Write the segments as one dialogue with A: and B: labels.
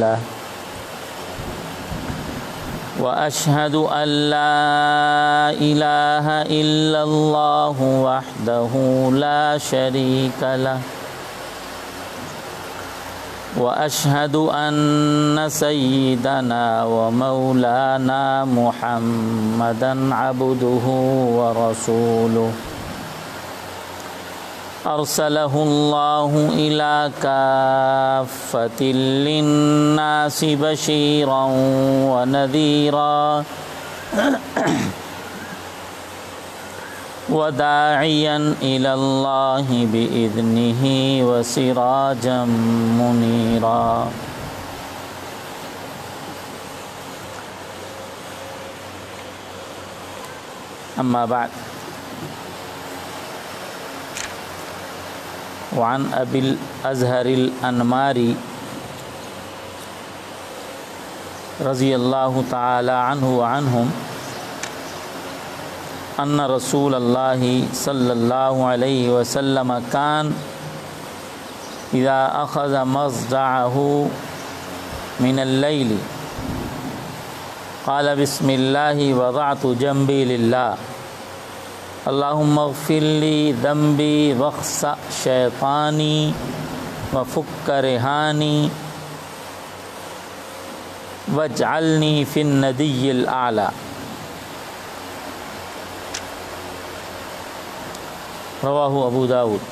A: له وأشهد أن لا إله إلا الله وحده لا شريك له وأشهد أن سيدنا ومولانا محمدًا عبده ورسوله أرسله الله إلى كافة للناس بشيرا ونذيرا وداعيا إلى الله بإذنه وسراجا منيرا. أما بعد، وعن أبي الأزهر الأنماري رضي الله تعالى عنه وعنهم أن رسول الله صلى الله عليه وسلم كان إذا أخذ مضجعه من الليل قال بسم الله وضعت جنبي لله اللهم اغفر لي ذنبي واخسأ شيطاني وفك رهاني واجعلني في الندي الأعلى. رواہ ابو داؤد.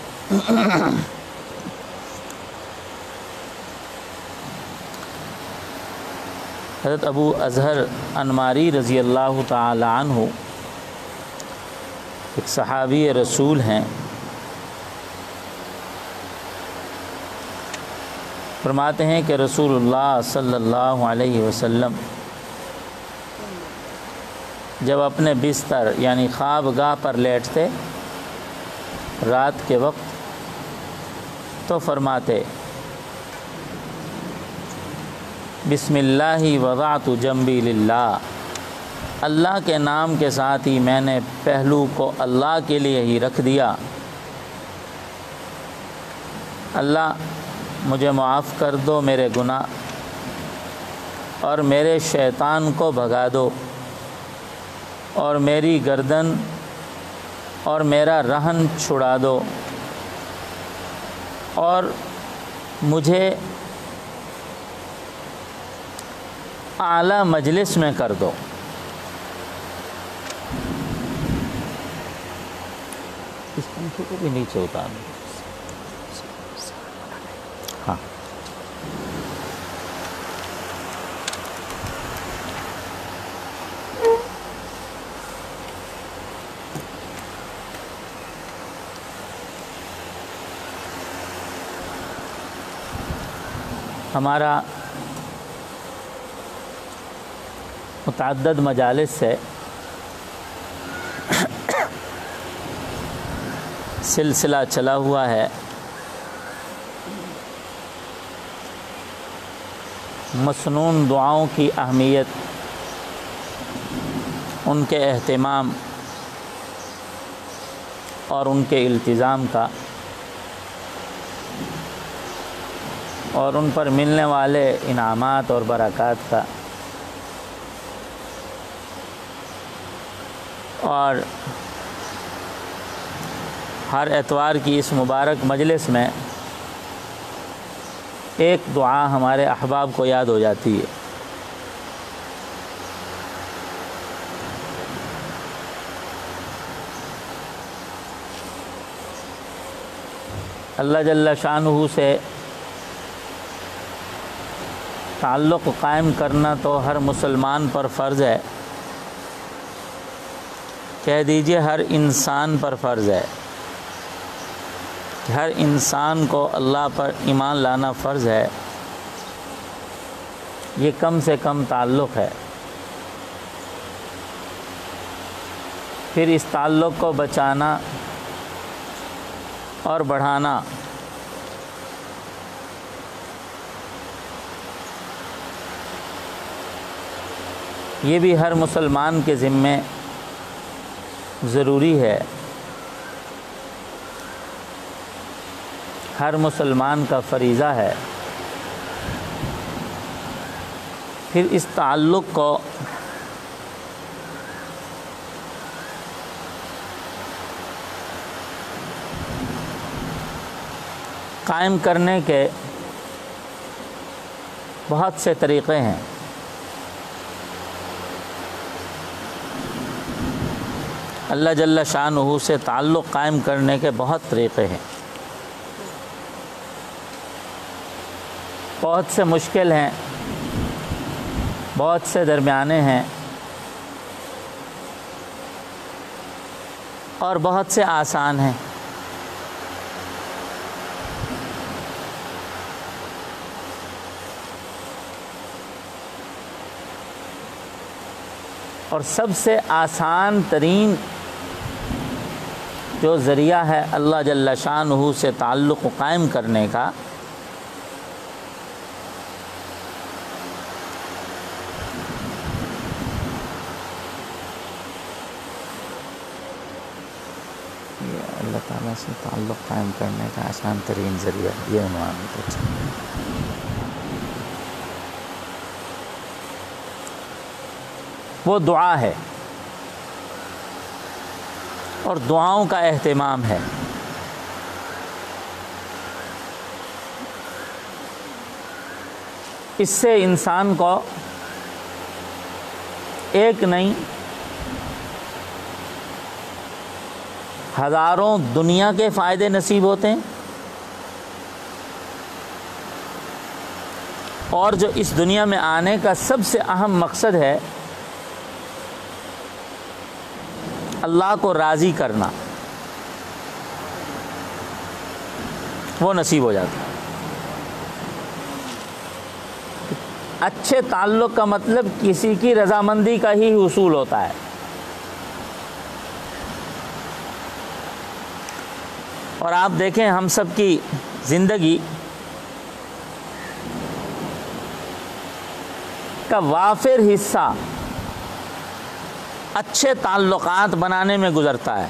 A: حضرت ابو اظہر انماری رضی اللہ تعالی عنہ ایک صحابی رسول ہیں. فرماتے ہیں کہ رسول اللہ صلی اللہ علیہ وسلم جب اپنے بستر یعنی خواب گاہ پر لیٹتے رات کے وقت تو فرماتے بسم اللہ وضعت جنبی للہ، اللہ کے نام کے ساتھ ہی میں نے پہلو کو اللہ کے لیے ہی رکھ دیا. اللہ مجھے معاف کر دو میرے گناہ اور میرے شیطان کو بھگا دو اور میری گردن اور میرا رہن چھڑا دو اور مجھے اعلیٰ مجلس میں کر دو. اس پنکھے کو بھی نیچے اتار دو. ہاں، ہمارا متعدد مجالس سے سلسلہ چلا ہوا ہے مسنون دعاؤں کی اہمیت، ان کے اہتمام اور ان کے التزام کا، اور ان پر ملنے والے انعامات اور برکات کا. اور ہر اتوار کی اس مبارک مجلس میں ایک دعا ہمارے احباب کو یاد ہو جاتی ہے. اللہ جل شانہ سے تعلق قائم کرنا تو ہر مسلمان پر فرض ہے. کہہ دیجئے ہر انسان پر فرض ہے. ہر انسان کو اللہ پر ایمان لانا فرض ہے. یہ کم سے کم تعلق ہے. پھر اس تعلق کو بچانا اور بڑھانا یہ بھی ہر مسلمان کے ذمے ضروری ہے. ہر مسلمان کا فریضہ ہے. پھر اس تعلق کو قائم کرنے کے بہت سے طریقے ہیں۔ اللہ جل شانہ سے تعلق قائم کرنے کے بہت طریقے ہیں، بہت سے مشکل ہیں، بہت سے درمیانے ہیں، اور بہت سے آسان ہیں۔ اور سب سے آسان ترین جو ذریعہ ہے اللہ جل شانہ سے تعلق قائم کرنے کا، یہ اللہ تعالیٰ سے تعلق قائم کرنے کا آسان ترین ذریعہ، یہ عنوان ہے۔ وہ دعا ہے اور دعاؤں کا اہتمام ہے۔ اس سے انسان کو ایک نہیں ہزاروں دنیا کے فائدے نصیب ہوتے ہیں، اور جو اس دنیا میں آنے کا سب سے اہم مقصد ہے اللہ کو راضی کرنا، وہ نصیب ہو جاتا ہے۔ اچھے تعلق کا مطلب کسی کی رضامندی کا ہی حصول ہوتا ہے، اور آپ دیکھیں ہم سب کی زندگی کا وافر حصہ اچھے تعلقات بنانے میں گزرتا ہے۔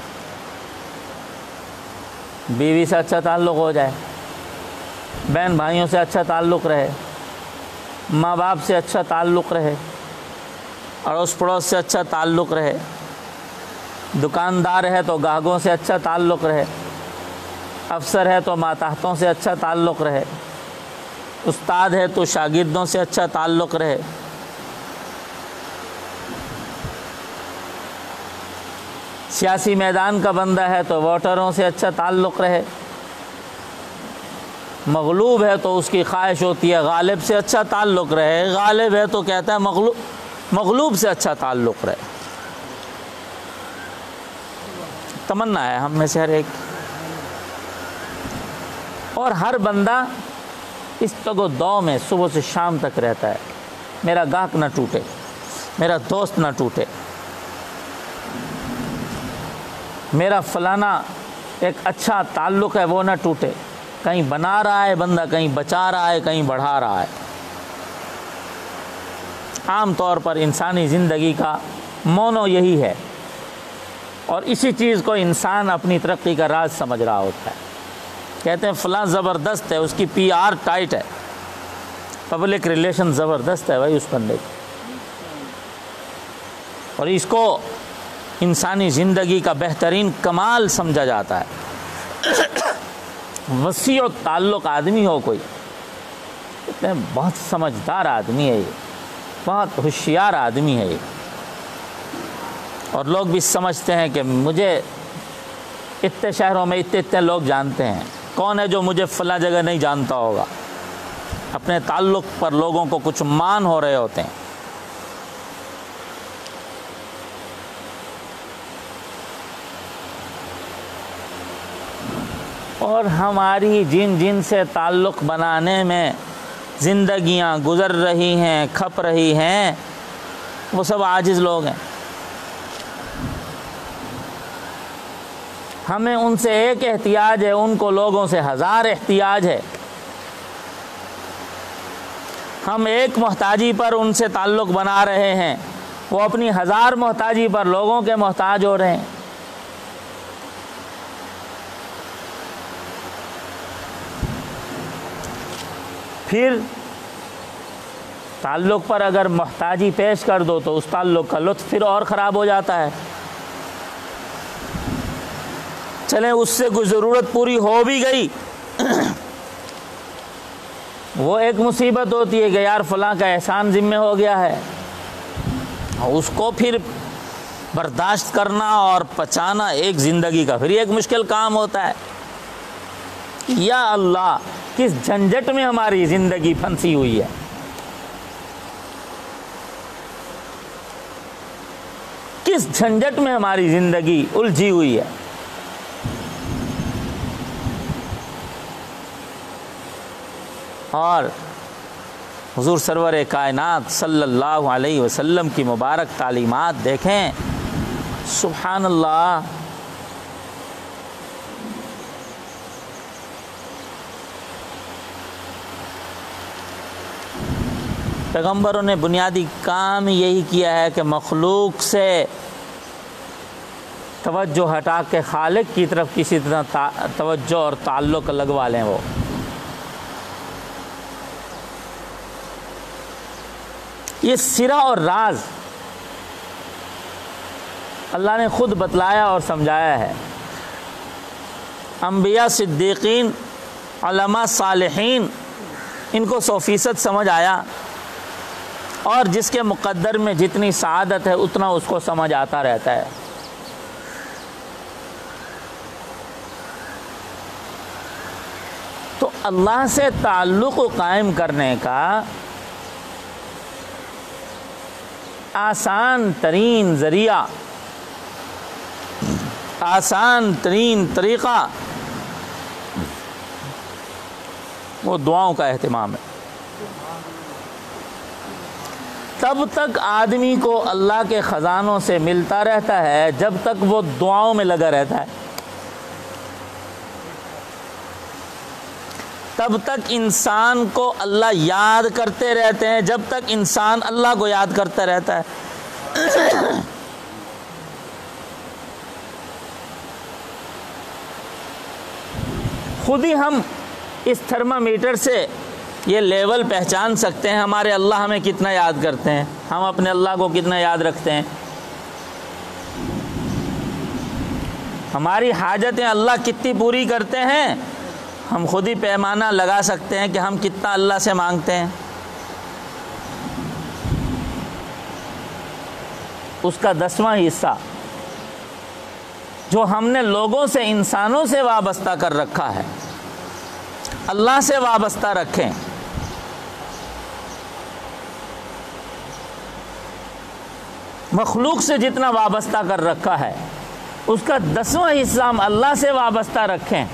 A: بیوی سے اچھا تعلق ہو جائے، بہن بھائیوں سے اچھا تعلق رہے، ماں باپ سے اچھا تعلق رہے، اڑوس پڑوس سے اچھا تعلق رہے، دکاندار ہے تو گاہکوں سے اچھا تعلق رہے، افسر ہے تو ماتحتوں سے اچھا تعلق رہے، استاد ہے تو شاگردوں سے اچھا تعلق رہے، سیاسی میدان کا بندہ ہے تو ووٹروں سے اچھا تعلق رہے، مغلوب ہے تو اس کی خواہش ہوتی ہے غالب سے اچھا تعلق رہے، غالب ہے تو کہتا ہے مغلوب سے اچھا تعلق رہے۔ تمنا ہے ہم میں سے ہر ایک، اور ہر بندہ اس تگ و دو میں صبح سے شام تک رہتا ہے، میرا گاہک نہ ٹوٹے، میرا دوست نہ ٹوٹے، میرا فلانا ایک اچھا تعلق ہے وہ نہ ٹوٹے۔ کہیں بنا رہا ہے بندہ، کہیں بچا رہا ہے، کہیں بڑھا رہا ہے۔ عام طور پر انسانی زندگی کا مونو یہی ہے، اور اسی چیز کو انسان اپنی ترقی کا راز سمجھ رہا ہوتا ہے۔ کہتے ہیں فلاں زبردست ہے، اس کی پی آر ٹائٹ ہے، پبلک ریلیشن زبردست ہے بھائی اس بندے کی، اور اس کو انسانی زندگی کا بہترین کمال سمجھا جاتا ہے۔ وسیع تعلق آدمی ہو کوئی، کہتے ہیں بہت سمجھدار آدمی ہے یہ، بہت ہوشیار آدمی ہے یہ، اور لوگ بھی سمجھتے ہیں کہ مجھے اتنے شہروں میں اتنے لوگ جانتے ہیں، کون ہے جو مجھے فلاں جگہ نہیں جانتا ہوگا۔ اپنے تعلق پر لوگوں کو کچھ مان ہو رہے ہوتے ہیں۔ اور ہماری جن جن سے تعلق بنانے میں زندگیاں گزر رہی ہیں، کھپ رہی ہیں، وہ سب عاجز لوگ ہیں۔ ہمیں ان سے ایک احتیاج ہے، ان کو لوگوں سے ہزار احتیاج ہے۔ ہم ایک محتاجی پر ان سے تعلق بنا رہے ہیں، وہ اپنی ہزار محتاجی پر لوگوں کے محتاج ہو رہے ہیں۔ پھر تعلق پر اگر محتاجی پیش کر دو تو اس تعلق کا لطف پھر اور خراب ہو جاتا ہے۔ چلیں اس سے کوئی ضرورت پوری ہو بھی گئی وہ ایک مصیبت ہوتی ہے کہ یار فلاں کا احسان ذمہ ہو گیا ہے، اس کو پھر برداشت کرنا اور پچانا ایک زندگی کا پھر ایک مشکل کام ہوتا ہے۔ یا اللہ کس جھنجٹ میں ہماری زندگی پھنسی ہوئی ہے، کس جھنجٹ میں ہماری زندگی الجھی ہوئی ہے۔ اور حضور سرور کائنات صلی اللہ علیہ وسلم کی مبارک تعلیمات دیکھیں، سبحان اللہ۔ پیغمبروں نے بنیادی کام یہی کیا ہے کہ مخلوق سے توجہ ہٹا کے خالق کی طرف کسی طرح توجہ اور تعلق لگوا لیں۔ وہ یہ سرا اور راز اللہ نے خود بتلایا اور سمجھایا ہے۔ انبیاء، صدیقین، علماء، صالحین، ان کو 100% سمجھ آیا، اور جس کے مقدر میں جتنی سعادت ہے اتنا اس کو سمجھ آتا رہتا ہے۔ تو اللہ سے تعلق قائم کرنے کا آسان ترین ذریعہ، آسان ترین طریقہ وہ دعاؤں کا اہتمام ہے۔ تب تک آدمی کو اللہ کے خزانوں سے ملتا رہتا ہے جب تک وہ دعاؤں میں لگا رہتا ہے۔ تب تک انسان کو اللہ یاد کرتے رہتے ہیں جب تک انسان اللہ کو یاد کرتا رہتا ہے۔ خود ہی ہم اس تھرمامیٹر سے یہ لیول پہچان سکتے ہیں ہمارے اللہ ہمیں کتنا یاد کرتے ہیں، ہم اپنے اللہ کو کتنا یاد رکھتے ہیں، ہماری حاجتیں اللہ کتنی پوری کرتے ہیں۔ ہم خود ہی پیمانہ لگا سکتے ہیں کہ ہم کتنا اللہ سے مانگتے ہیں۔ اس کا 10واں حصہ جو ہم نے لوگوں سے، انسانوں سے وابستہ کر رکھا ہے، اللہ سے وابستہ رکھیں۔ مخلوق سے جتنا وابستہ کر رکھا ہے اس کا 10واں حصہ ہم اللہ سے وابستہ رکھیں،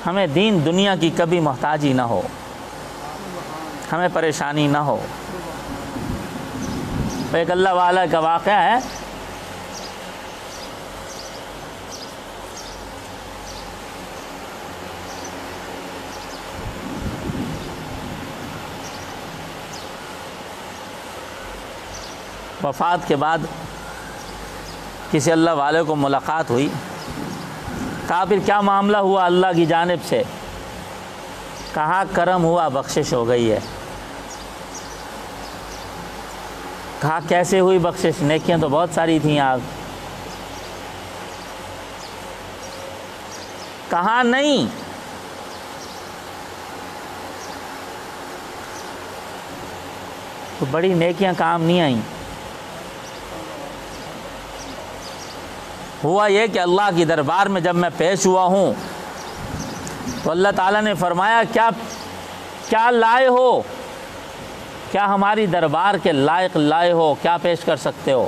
A: ہمیں دین دنیا کی کبھی محتاجی نہ ہو، ہمیں پریشانی نہ ہو۔ ایک اللہ والا کا واقعہ ہے، وفات کے بعد کسی اللہ والے کو ملاقات ہوئی، کہا پھر کیا معاملہ ہوا اللہ کی جانب سے؟ کہا کرم ہوا، بخشش ہو گئی ہے۔ کہا کیسے ہوئی بخشش؟ نیکیاں تو بہت ساری تھیں آپ۔ کہا نہیں، تو بڑی نیکیاں کام نہیں آئیں۔ ہوا یہ کہ اللہ کی دربار میں جب میں پیش ہوا ہوں تو اللہ تعالیٰ نے فرمایا کیا لائے ہو، کیا ہماری دربار کے لائق لائے ہو، کیا پیش کر سکتے ہو؟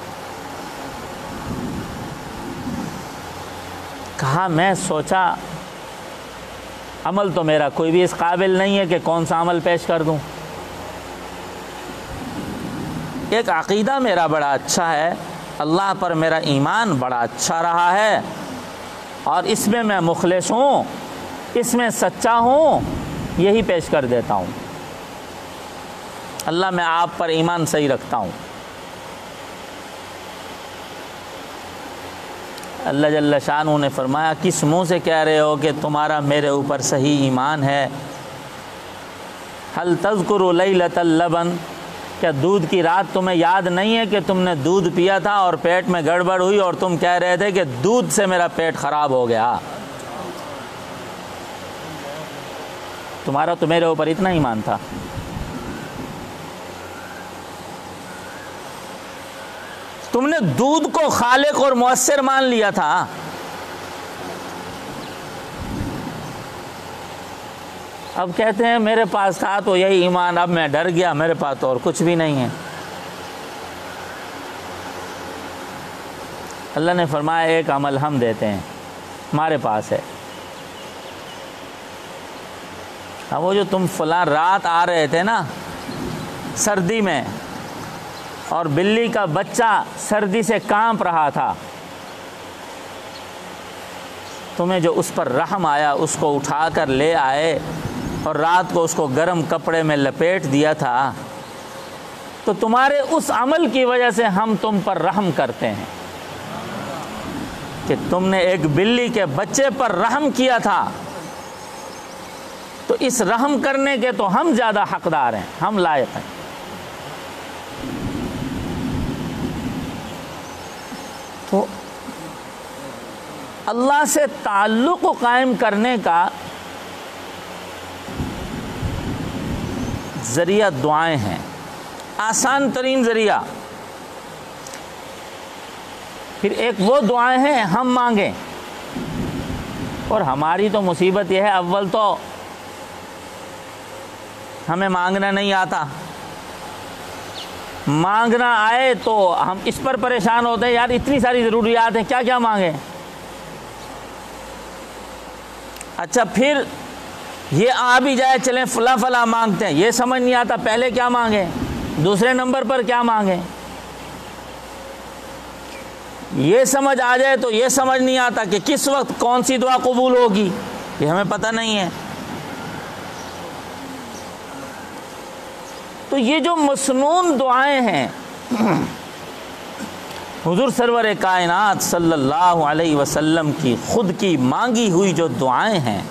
A: کہا میں سوچا عمل تو میرا کوئی بھی اس قابل نہیں ہے کہ کون سا عمل پیش کر دوں، ایک عقیدہ میرا بڑا اچھا ہے، اللہ پر میرا ایمان بڑا اچھا رہا ہے، اور اس میں میں مخلص ہوں، اس میں سچا ہوں، یہی پیش کر دیتا ہوں۔ اللہ میں آپ پر ایمان صحیح رکھتا ہوں۔ اللہ جل شانہ نے فرمایا کس منہ سے کہہ رہے ہو کہ تمہارا میرے اوپر صحیح ایمان ہے؟ حل تذکر لیلۃ اللبن، کیا دودھ کی رات تمہیں یاد نہیں ہے کہ تم نے دودھ پیا تھا اور پیٹ میں گڑبڑ ہوئی اور تم کہہ رہے تھے کہ دودھ سے میرا پیٹ خراب ہو گیا؟ تمہارا تو میرے اوپر اتنا ایمان تھا۔ تم نے دودھ کو خالق اور مؤثر مان لیا تھا۔ اب کہتے ہیں میرے پاس تھا تو یہی ایمان، اب میں ڈر گیا، میرے پاس تو اور کچھ بھی نہیں ہے۔ اللہ نے فرمایا ایک عمل ہم دیتے ہیں، ہمارے پاس ہے۔ اب وہ جو تم فلاں رات آ رہے تھے نا سردی میں، اور بلی کا بچہ سردی سے کانپ رہا تھا، تمہیں جو اس پر رحم آیا اس کو اٹھا کر لے آئے اور رات کو اس کو گرم کپڑے میں لپیٹ دیا تھا، تو تمہارے اس عمل کی وجہ سے ہم تم پر رحم کرتے ہیں کہ تم نے ایک بلی کے بچے پر رحم کیا تھا، تو اس رحم کرنے کے تو ہم زیادہ حقدار ہیں، ہم لائق ہیں۔ تو اللہ سے تعلق قائم کرنے کا ذریعہ دعائیں ہیں، آسان ترین ذریعہ۔ پھر ایک وہ دعائیں ہیں ہم مانگیں، اور ہماری تو مصیبت یہ ہے اول تو ہمیں مانگنا نہیں آتا، مانگنا آئے تو ہم اس پر پریشان ہوتے ہیں، یار اتنی ساری ضروریات ہیں، کیا کیا مانگیں۔ اچھا پھر یہ آ بھی جائے چلیں فلاں فلاں مانگتے ہیں، یہ سمجھ نہیں آتا پہلے کیا مانگیں، دوسرے نمبر پر کیا مانگیں۔ یہ سمجھ آ جائے تو یہ سمجھ نہیں آتا کہ کس وقت کون سی دعا قبول ہوگی، یہ ہمیں پتہ نہیں ہے۔ تو یہ جو مسنون دعائیں ہیں حضور سرور کائنات صلی اللہ علیہ وسلم کی خود کی مانگی ہوئی جو دعائیں ہیں،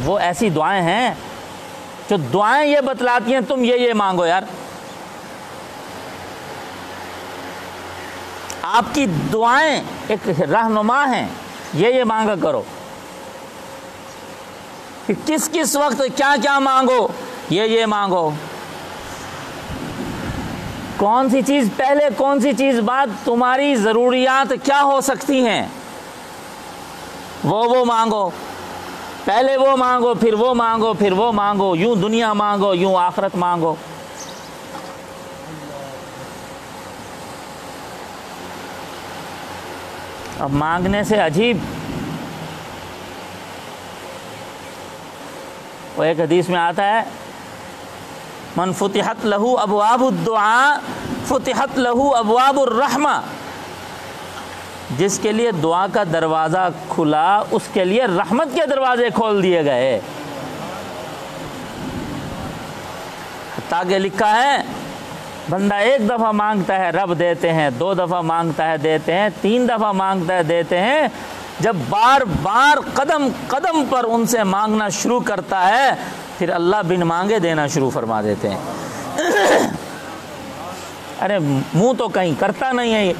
A: وہ ایسی دعائیں ہیں جو دعائیں یہ بتلاتی ہیں تم یہ مانگو یار۔ آپ کی دعائیں ایک رہنما ہیں، یہ مانگا کرو، کہ کس کس وقت کیا کیا مانگو، یہ مانگو، کون سی چیز پہلے کون سی چیز بعد، تمہاری ضروریات کیا ہو سکتی ہیں وہ مانگو، پہلے وہ مانگو پھر وہ مانگو پھر وہ مانگو، یوں دنیا مانگو یوں آخرت مانگو۔ اب مانگنے سے عجیب، وہ ایک حدیث میں آتا ہے من فتحت لہو ابواب الدعاء فتحت لہو ابواب الرحمہ، جس کے لیے دعا کا دروازہ کھلا اس کے لیے رحمت کے دروازے کھول دیے گئے۔ حتیٰ کہ لکھا ہے بندہ ایک دفعہ مانگتا ہے رب دیتے ہیں، 2 دفعہ مانگتا ہے دیتے ہیں، 3 دفعہ مانگتا ہے دیتے ہیں، جب بار بار قدم قدم پر ان سے مانگنا شروع کرتا ہے پھر اللہ بن مانگے دینا شروع فرما دیتے ہیں۔ ارے منہ تو کہیں کرتا نہیں ہے یہ،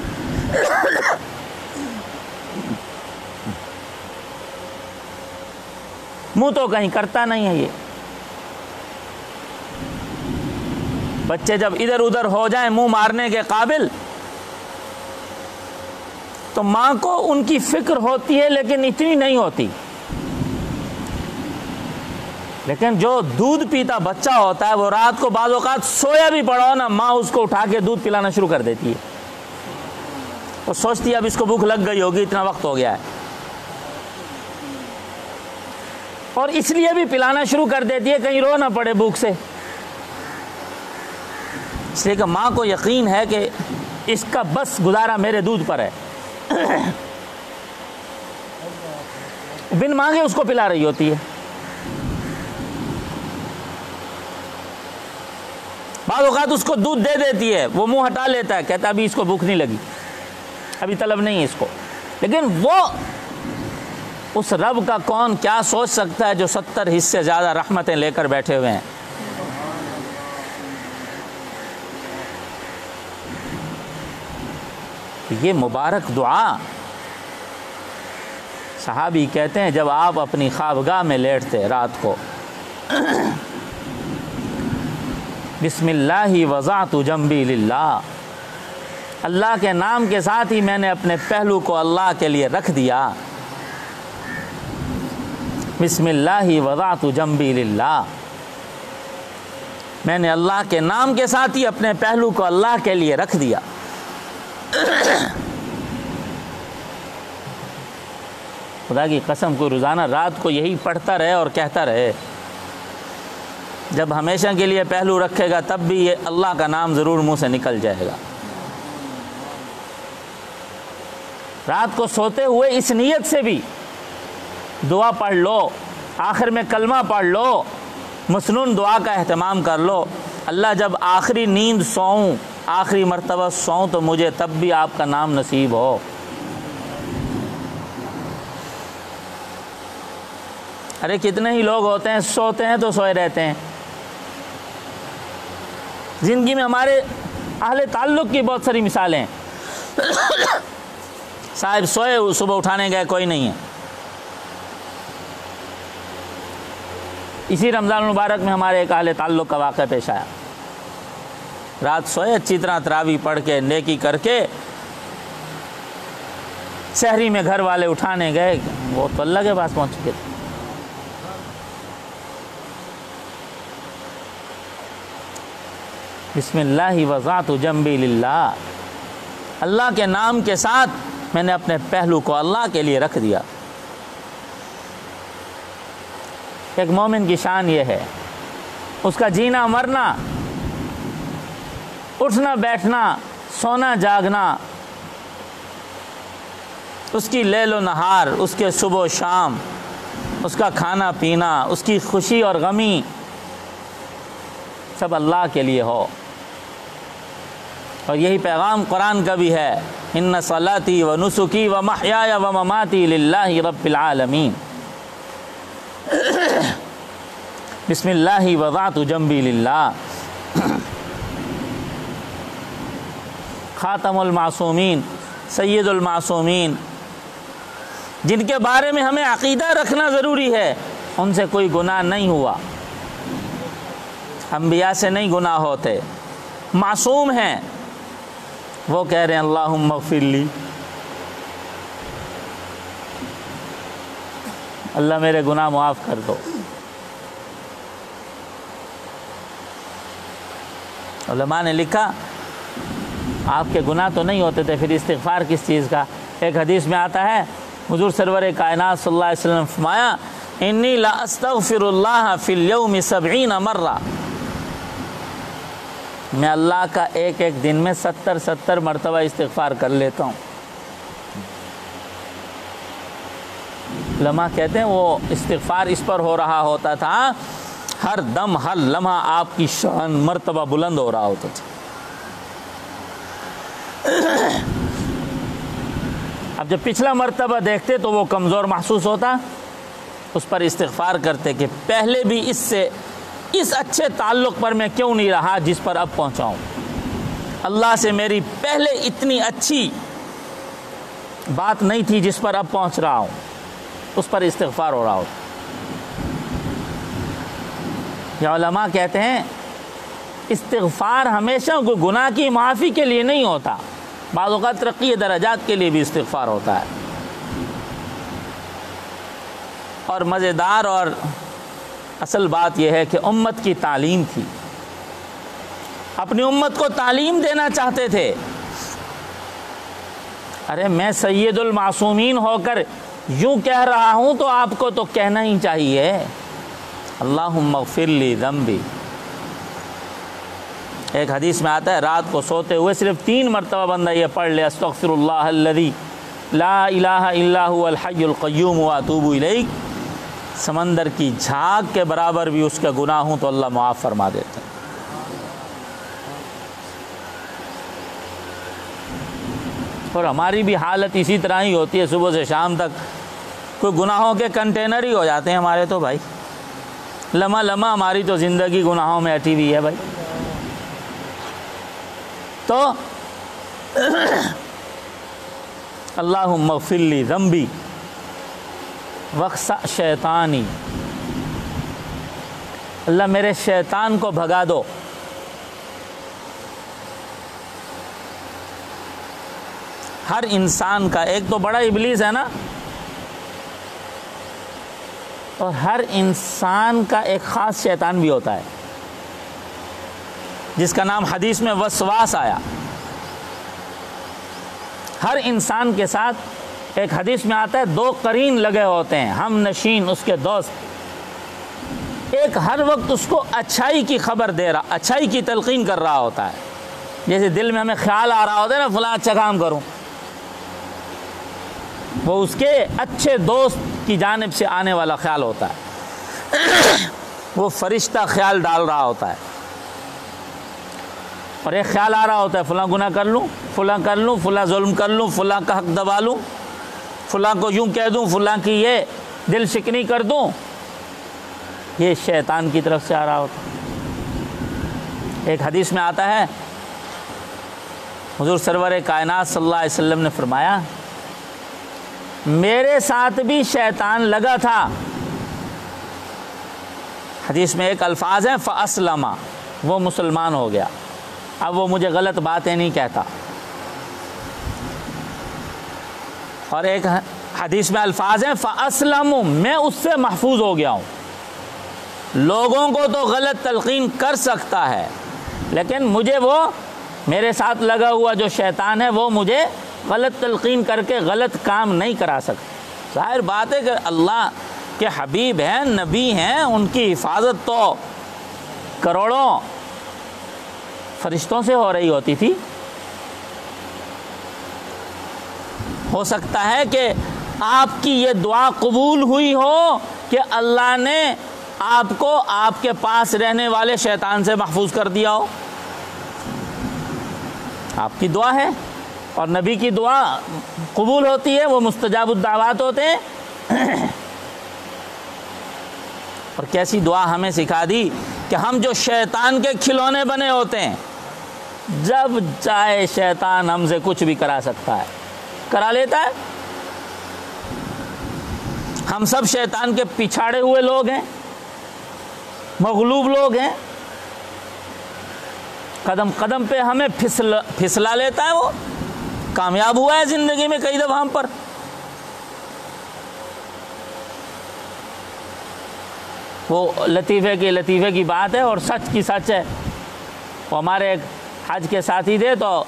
A: منہ تو کہیں کرتا نہیں ہے یہ۔ بچے جب ادھر ادھر ہو جائیں منہ مارنے کے قابل تو ماں کو ان کی فکر ہوتی ہے لیکن اتنی نہیں ہوتی، لیکن جو دودھ پیتا بچہ ہوتا ہے وہ رات کو بعض اوقات سویا بھی پڑا ہو نا، ماں اس کو اٹھا کے دودھ پلانا شروع کر دیتی ہے، وہ سوچتی ہے اب اس کو بھوک لگ گئی ہوگی، اتنا وقت ہو گیا ہے، اور اس لیے بھی پلانا شروع کر دیتی ہے کہیں رو نہ پڑے بھوک سے، اس لیے کہ ماں کو یقین ہے کہ اس کا بس گزارا میرے دودھ پر ہے، بن مانگے اس کو پلا رہی ہوتی ہے۔ بعض اوقات اس کو دودھ دے دیتی ہے، وہ منہ ہٹا لیتا ہے، کہتا ہے ابھی اس کو بھوک نہیں لگی، ابھی طلب نہیں ہے اس کو، لیکن وہ اس رب کا کون کیا سوچ سکتا ہے جو 70 حصے زیادہ رحمتیں لے کر بیٹھے ہوئے ہیں. یہ مبارک دعا صحابی کہتے ہیں جب آپ اپنی خوابگاہ میں لیٹتے رات کو، بسم اللہ وضعت جنبی للہ، اللہ کے نام کے ساتھ ہی میں نے اپنے پہلو کو اللہ کے لیے رکھ دیا. بسم اللہ وضعت جنبی للہ، میں نے اللہ کے نام کے ساتھ ہی اپنے پہلو کو اللہ کے لیے رکھ دیا. خدا کی قسم کو روزانہ رات کو یہی پڑھتا رہے اور کہتا رہے، جب ہمیشہ کے لیے پہلو رکھے گا تب بھی یہ اللہ کا نام ضرور منہ سے نکل جائے گا. رات کو سوتے ہوئے اس نیت سے بھی دعا پڑھ لو، آخر میں کلمہ پڑھ لو، مسنون دعا کا اہتمام کر لو. اللہ جب آخری نیند سوؤں، آخری مرتبہ سوؤں تو مجھے تب بھی آپ کا نام نصیب ہو. ارے کتنے ہی لوگ ہوتے ہیں سوتے ہیں تو سوئے رہتے ہیں. زندگی میں ہمارے اہل تعلق کی بہت ساری مثالیں ہیں. صاحب سوئے صبح اٹھانے گئے کوئی نہیں ہے. اسی رمضان المبارک میں ہمارے ایک اہل تعلق کا واقعہ پیش آیا. رات سوئے اچھی طرح تراویح پڑھ کے نیکی کر کے، سحری میں گھر والے اٹھانے گئے، وہ تو اللہ کے پاس پہنچ چکے تھے. بسم اللہ وضعت جنبی للہ، اللہ کے نام کے ساتھ میں نے اپنے پہلو کو اللہ کے لیے رکھ دیا. ایک مومن کی شان یہ ہے، اس کا جینا مرنا، اٹھنا بیٹھنا، سونا جاگنا، اس کی لیل و نہار، اس کے صبح و شام، اس کا کھانا پینا، اس کی خوشی اور غمی، سب اللہ کے لیے ہو. اور یہی پیغام قرآن کا بھی ہے، ان صلاتی و نسکی و محیای و مماتی للہ رب العالمین. بسم اللہ وضعت جنبی للہ. خاتم المعصومین، سید المعصومین، جن کے بارے میں ہمیں عقیدہ رکھنا ضروری ہے، ان سے کوئی گناہ نہیں ہوا، انبیاء سے نہیں گناہ ہوتے، معصوم ہیں. وہ کہہ رہے ہیں اللہم اغفر لی، اللہ میرے گناہ معاف کر دو. علماء نے لکھا آپ کے گناہ تو نہیں ہوتے تھے، پھر استغفار کس چیز کا؟ ایک حدیث میں آتا ہے حضور سرور کائنات صلی اللہ علیہ وسلم نے فرمایا، انی لا استغفر اللہ فی الیوم 70 مرہ، میں اللہ کا ایک ایک دن میں 70 مرتبہ استغفار کر لیتا ہوں. علماء کہتے ہیں وہ استغفار اس پر ہو رہا ہوتا تھا، ہر دم ہر لمحہ آپ کی شان مرتبہ بلند ہو رہا ہوتا تھا. اب جب پچھلا مرتبہ دیکھتے تو وہ کمزور محسوس ہوتا، اس پر استغفار کرتے کہ پہلے بھی اس اچھے تعلق پر میں کیوں نہیں رہا جس پر اب پہنچا ہوں. اللہ سے میری پہلے اتنی اچھی بات نہیں تھی جس پر اب پہنچ رہا ہوں، اس پر استغفار ہو رہا ہوتا. یا علماء کہتے ہیں استغفار ہمیشہ کوئی گناہ کی معافی کے لیے نہیں ہوتا، بعض اوقات ترقی درجات کے لیے بھی استغفار ہوتا ہے. اور مزیدار اور اصل بات یہ ہے کہ امت کی تعلیم تھی، اپنی امت کو تعلیم دینا چاہتے تھے. ارے میں سید المعصومین ہو کر یوں کہہ رہا ہوں تو آپ کو تو کہنا ہی چاہیے اللہم اغفر لی ذنبی. ایک حدیث میں آتا ہے رات کو سوتے ہوئے صرف 3 مرتبہ بندہ یہ پڑھ لے، استغفر اللہ الذی لا الہ الا هو الحی القیوم واتوب الیہ، سمندر کی جھاگ کے برابر بھی اس کے گناہ ہوں تو اللہ معاف فرما دیتے ہیں. اور ہماری بھی حالت اسی طرح ہی ہوتی ہے، صبح سے شام تک کوئی گناہوں کے کنٹینر ہی ہو جاتے ہیں ہمارے تو بھائی، لمحہ لمحہ ہماری تو زندگی گناہوں میں اٹھی ہوئی ہے بھائی۔ تو اللہم اغفر لی ذنبی واخسأ شیطانی، اللہ میرے شیطان کو بھگا دو۔ ہر انسان کا ایک تو بڑا ابلیس ہے نا، اور ہر انسان کا ایک خاص شیطان بھی ہوتا ہے جس کا نام حدیث میں وسواس آیا۔ ہر انسان کے ساتھ ایک حدیث میں آتا ہے 2 قرین لگے ہوتے ہیں، ہم نشین اس کے دوست، ایک ہر وقت اس کو اچھائی کی خبر دے رہا، اچھائی کی تلقین کر رہا ہوتا ہے۔ جیسے دل میں ہمیں خیال آ رہا ہوتا ہے نا فلاں اچھا کام کروں، وہ اس کے اچھے دوست کی جانب سے آنے والا خیال ہوتا ہے، وہ فرشتہ خیال ڈال رہا ہوتا ہے، اور ایک خیال آ رہا ہوتا ہے فلاں گناہ کر لوں، فلاں کر لوں، فلاں ظلم کر لوں، فلاں کا حق دبا لوں، فلاں کو یوں کہہ دوں، فلاں کی یہ دل شکنی کر دوں، یہ شیطان کی طرف سے آ رہا ہوتا ہے۔ ایک حدیث میں آتا ہے حضور سرور کائنات صلی اللہ علیہ وسلم نے فرمایا میرے ساتھ بھی شیطان لگا تھا۔ حدیث میں ایک الفاظ ہیں فَأَسْلَمَ، وہ مسلمان ہو گیا، اب وہ مجھے غلط باتیں نہیں کہتا۔ اور ایک حدیث میں الفاظ ہیں فَأَسْلَمُ، میں اس سے محفوظ ہو گیا ہوں۔ لوگوں کو تو غلط تلقین کر سکتا ہے، لیکن مجھے وہ میرے ساتھ لگا ہوا جو شیطان ہے وہ مجھے غلط تلقین کر کے غلط کام نہیں کرا سکتا۔ ظاہر بات ہے کہ اللہ کے حبیب ہیں، نبی ہیں، ان کی حفاظت تو کروڑوں فرشتوں سے ہو رہی ہوتی تھی۔ ہو سکتا ہے کہ آپ کی یہ دعا قبول ہوئی ہو کہ اللہ نے آپ کو آپ کے پاس رہنے والے شیطان سے محفوظ کر دیا ہو۔ آپ کی دعا ہے، اور نبی کی دعا قبول ہوتی ہے، وہ مستجاب الدعوات ہوتے ہیں۔ اور کیسی دعا ہمیں سکھا دی کہ ہم جو شیطان کے کھلونے بنے ہوتے ہیں، جب چاہے شیطان ہم سے کچھ بھی کرا سکتا ہے، کرا لیتا ہے۔ ہم سب شیطان کے پچھاڑے ہوئے لوگ ہیں، مغلوب لوگ ہیں، قدم قدم پہ ہمیں پھسلا لیتا ہے، وہ کامیاب ہوا ہے زندگی میں کئی دفعہ ہم پر۔ وہ لطیفے کی بات ہے اور سچ کی سچ ہے۔ وہ ہمارے ایک حج کے ساتھی تھے، تو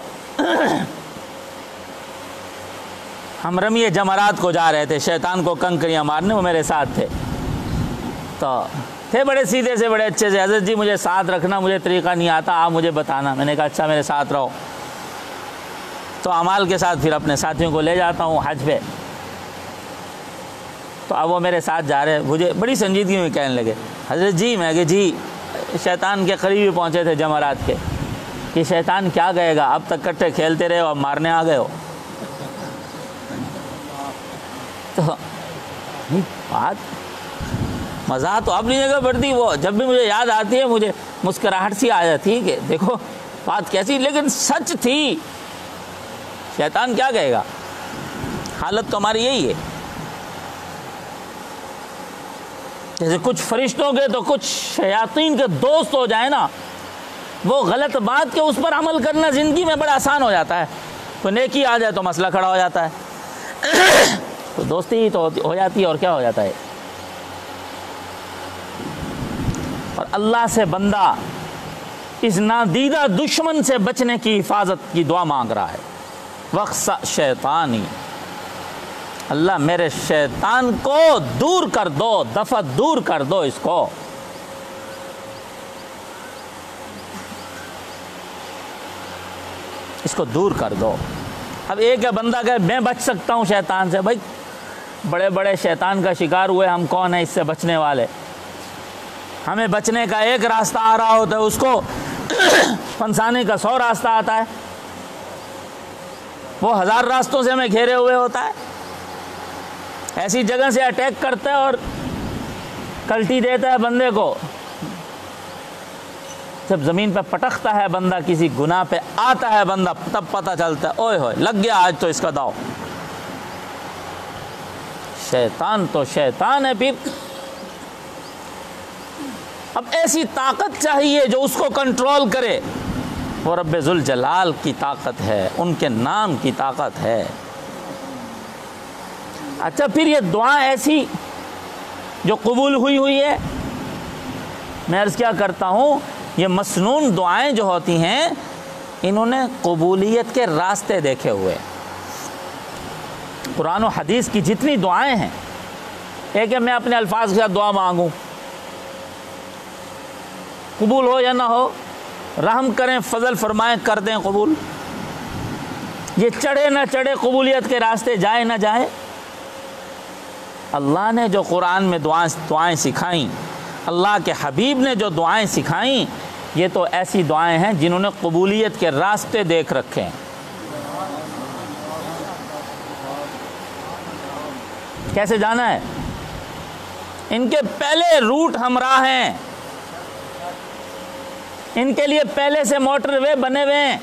A: ہم رمی جمرات کو جا رہے تھے، شیطان کو کنکریاں مارنے، وہ میرے ساتھ تھے۔ تو تھے بڑے سیدھے سے، بڑے اچھے سے، حضرت جی مجھے ساتھ رکھنا، مجھے طریقہ نہیں آتا، آپ مجھے بتانا۔ میں نے کہا اچھا میرے ساتھ رہو۔ تو اعمال کے ساتھ پھر اپنے ساتھیوں کو لے جاتا ہوں حج پہ۔ تو اب وہ میرے ساتھ جا رہے، مجھے بڑی سنجیدگی میں کہنے لگے حضرت جی، میں کہ جی شیطان کے قریب ہی پہنچے تھے جمرات کے، کہ شیطان کیا کہے گا، اب تک کٹھے کھیلتے رہے ہو، اب مارنے آ گئے ہو۔ تو بات مزہ تو اپنی جگہ پڑتی، وہ جب بھی مجھے یاد آتی ہے مجھے مسکراہٹ سی آ جاتی ہے کہ دیکھو بات کیسی، لیکن سچ تھی۔ شیطان کیا کہے گا، حالت تو ہماری یہی ہے۔ جیسے کچھ فرشتوں کے تو کچھ شیاطین کے دوست ہو جائیں نا، وہ غلط بات کے اس پر عمل کرنا زندگی میں بڑا آسان ہو جاتا ہے۔ تو نیکی آ جائے تو مسئلہ کھڑا ہو جاتا ہے۔ تو دوستی ہی تو ہو جاتی ہے، اور کیا ہو جاتا ہے۔ اور اللہ سے بندہ اس نادیدہ دشمن سے بچنے کی حفاظت کی دعا مانگ رہا ہے۔ وَاخْسَأْ شیطانی، اللہ میرے شیطان کو دور کر دو، دفع دور کر دو اس کو۔ اس کو دور کر دو۔ اب ایک ہے بندہ کہ میں بچ سکتا ہوں شیطان سے، بھائی بڑے بڑے شیطان کا شکار ہوئے ہم کون ہیں اس سے بچنے والے؟ ہمیں بچنے کا ایک راستہ آ رہا ہوتا ہے، اس کو پھنسانے کا 100 راستہ آتا ہے۔ وہ 1000 راستوں سے ہمیں گھیرے ہوئے ہوتا ہے، ایسی جگہ سے اٹیک کرتا ہے اور کلٹی دیتا ہے بندے کو۔ جب زمین پہ پٹکتا ہے بندہ، کسی گناہ پہ آتا ہے بندہ، تب پتہ چلتا ہے اوئے ہوئے لگ گیا آج تو اس کا داؤ۔ شیطان تو شیطان ہے پھر۔ اب ایسی طاقت چاہیے جو اس کو کنٹرول کرے، وہ رب ذوالجلال کی طاقت ہے، ان کے نام کی طاقت ہے۔ اچھا پھر یہ دعا ایسی جو قبول ہوئی ہے، میں عرض کیا کرتا ہوں، یہ مسنون دعائیں جو ہوتی ہیں انہوں نے قبولیت کے راستے دیکھے ہوئے۔ قرآن و حدیث کی جتنی دعائیں ہیں، ایک ہے میں اپنے الفاظ کے ساتھ دعا مانگوں، قبول ہو یا نہ ہو، رحم کریں فضل فرمائیں کر دیں قبول، یہ چڑھے نہ چڑھے قبولیت کے راستے جائے نہ جائے۔ اللہ نے جو قرآن میں دعائیں سکھائیں، اللہ کے حبیب نے جو دعائیں سکھائیں، یہ تو ایسی دعائیں ہیں جنہوں نے قبولیت کے راستے دیکھ رکھے ہیں۔ کیسے جانا ہے؟ ان کے پہلے روٹ ہمراہ ہیں، ان کے لیے پہلے سے موٹر وے بنے ہوئے ہیں۔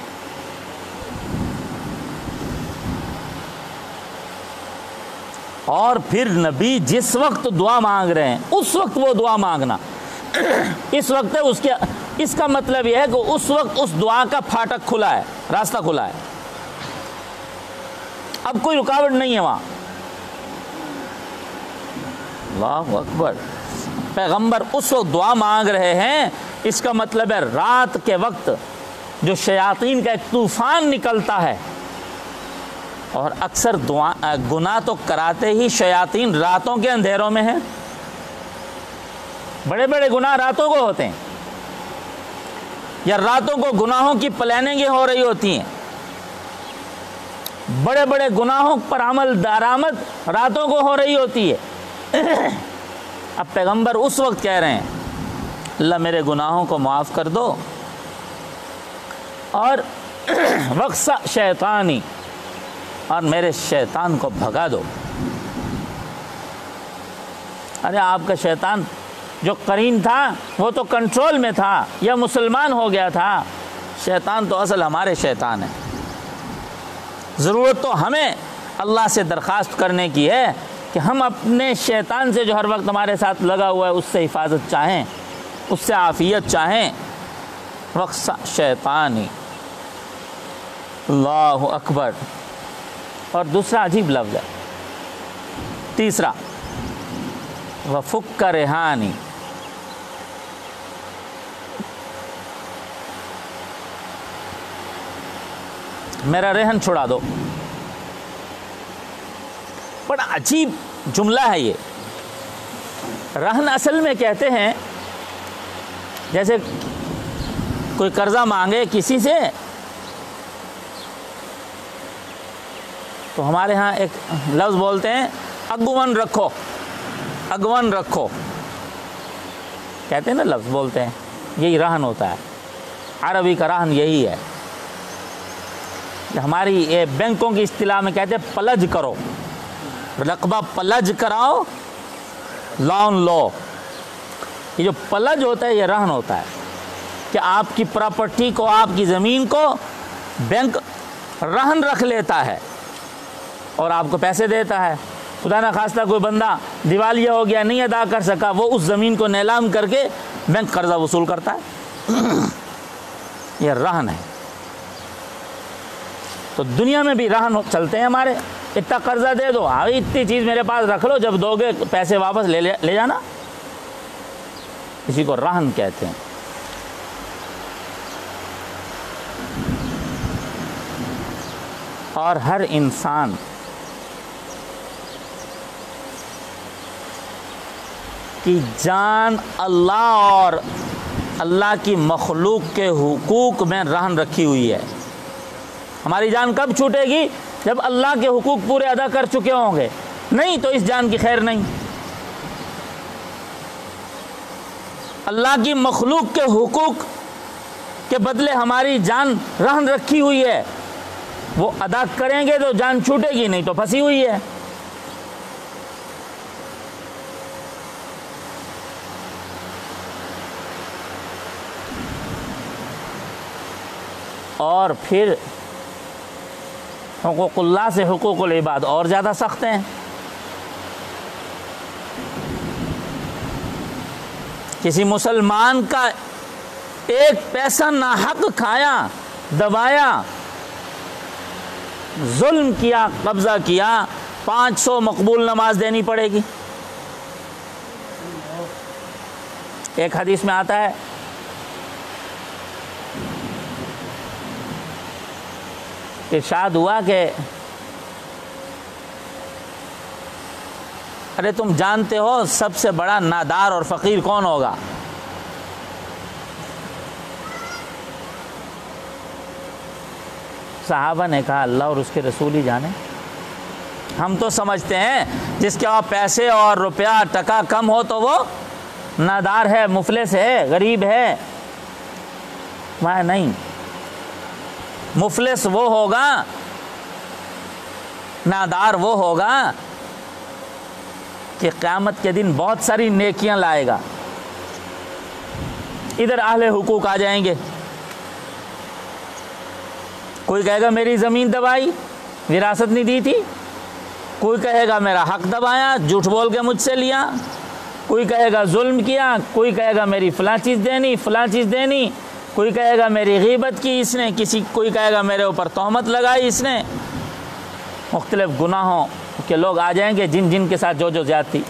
A: اور پھر نبی جس وقت دعا مانگ رہے ہیں اس وقت وہ دعا مانگنا، اس وقت ہے اس کا مطلب یہ ہے کہ اس وقت اس دعا کا پھاٹک کھلا ہے، راستہ کھلا ہے، اب کوئی رکاوٹ نہیں ہے وہاں۔ اللہ اکبر۔ پیغمبر اس وقت دعا مانگ رہے ہیں، اس کا مطلب ہے رات کے وقت جو شیاطین کا ایک طوفان نکلتا ہے، اور اکثر گناہ تو کراتے ہی شیاطین راتوں کے اندھیروں میں ہیں، بڑے بڑے گناہ راتوں کو ہوتے ہیں، یا راتوں کو گناہوں کی پلاننگیں ہو رہی ہوتی ہیں، بڑے بڑے گناہوں پر عمل درآمد راتوں کو ہو رہی ہوتی ہے۔ اب پیغمبر اس وقت کہہ رہے ہیں اللہ میرے گناہوں کو معاف کر دو، اور وقص شیطانی، اور میرے شیطان کو بھگا دو۔ ارے آپ کا شیطان جو قرین تھا وہ تو کنٹرول میں تھا، یا مسلمان ہو گیا تھا، شیطان تو اصل ہمارے شیطان ہے۔ ضرورت تو ہمیں اللہ سے درخواست کرنے کی ہے کہ ہم اپنے شیطان سے جو ہر وقت ہمارے ساتھ لگا ہوا ہے اس سے حفاظت چاہیں، اس سے عافیت چاہیں۔ وقص شیطانی، اللہ اکبر۔ اور دوسرا عجیب لفظ ہے، تیسرا وفک رہانی، میرا رہن چھڑا دو۔ بڑا عجیب جملہ ہے یہ۔ رہن اصل میں کہتے ہیں جیسے کوئی قرضہ مانگے کسی سے، تو ہمارے ہاں ایک لفظ بولتے ہیں اگون رکھو، اگون رکھو کہتے ہیں نا، لفظ بولتے ہیں، یہی رہن ہوتا ہے۔ عربی کا رہن یہی ہے۔ ہماری بینکوں کی اصطلاح میں کہتے ہیں پلج کرو، رقبہ پلج کراؤ، لون لو۔ یہ جو پلج ہوتا ہے یہ رہن ہوتا ہے کہ آپ کی پراپرٹی کو، آپ کی زمین کو بینک رہن رکھ لیتا ہے اور آپ کو پیسے دیتا ہے۔ خدا نہ خواستہ کوئی بندہ دیوالیہ ہو گیا، نہیں ادا کر سکا، وہ اس زمین کو نیلام کر کے بینک قرضہ وصول کرتا ہے۔ یہ رہن ہے۔ تو دنیا میں بھی رہن چلتے ہیں ہمارے، اتنا قرضہ دے دو، اتنی چیز میرے پاس رکھ لو، جب دو گے پیسے واپس لے جانا، اسی کو رہن کہتے ہیں۔ اور ہر انسان کی جان اللہ اور اللہ کی مخلوق کے حقوق میں رہن رکھی ہوئی ہے۔ ہماری جان کب چھوٹے گی؟ جب اللہ کے حقوق پورے ادا کر چکے ہوں گے، نہیں تو اس جان کی خیر نہیں۔ اللہ کی مخلوق کے حقوق کے بدلے ہماری جان رہن رکھی ہوئی ہے، وہ ادا کریں گے تو جان چھوٹے گی، نہیں تو پھنسی ہوئی ہے۔ اور پھر حقوق اللہ سے حقوق العباد اور زیادہ سخت ہیں۔ کسی مسلمان کا ایک پیسہ ناحق کھایا، دبایا، ظلم کیا، قبضہ کیا، 500 مقبول نماز دینی پڑے گی۔ ایک حدیث میں آتا ہے ارشاد ہوا کہ ارے تم جانتے ہو سب سے بڑا نادار اور فقیر کون ہوگا؟ صحابہ نے کہا اللہ اور اس کے رسول ہی جانے، ہم تو سمجھتے ہیں جس کے پاس پیسے اور روپیہ ٹکا کم ہو تو وہ نادار ہے، مفلس ہے، غریب ہے۔ وہ نہیں، مفلس وہ ہوگا، نادار وہ ہوگا کہ قیامت کے دن بہت ساری نیکیاں لائے گا، ادھر اہل حقوق آ جائیں گے، کوئی کہے گا میری زمین دبائی، وراثت نہیں دی تھی، کوئی کہے گا میرا حق دبایا، جھوٹ بول کے مجھ سے لیا، کوئی کہے گا ظلم کیا، کوئی کہے گا میری فلاں چیز دینی، فلاں چیز دینی، کوئی کہے گا میری غیبت کی اس نے، کوئی کہے گا میرے اوپر تہمت لگائی اس نے۔ مختلف گناہوں کے لوگ آ جائیں گے جن جن کے ساتھ جو جو زیادتی،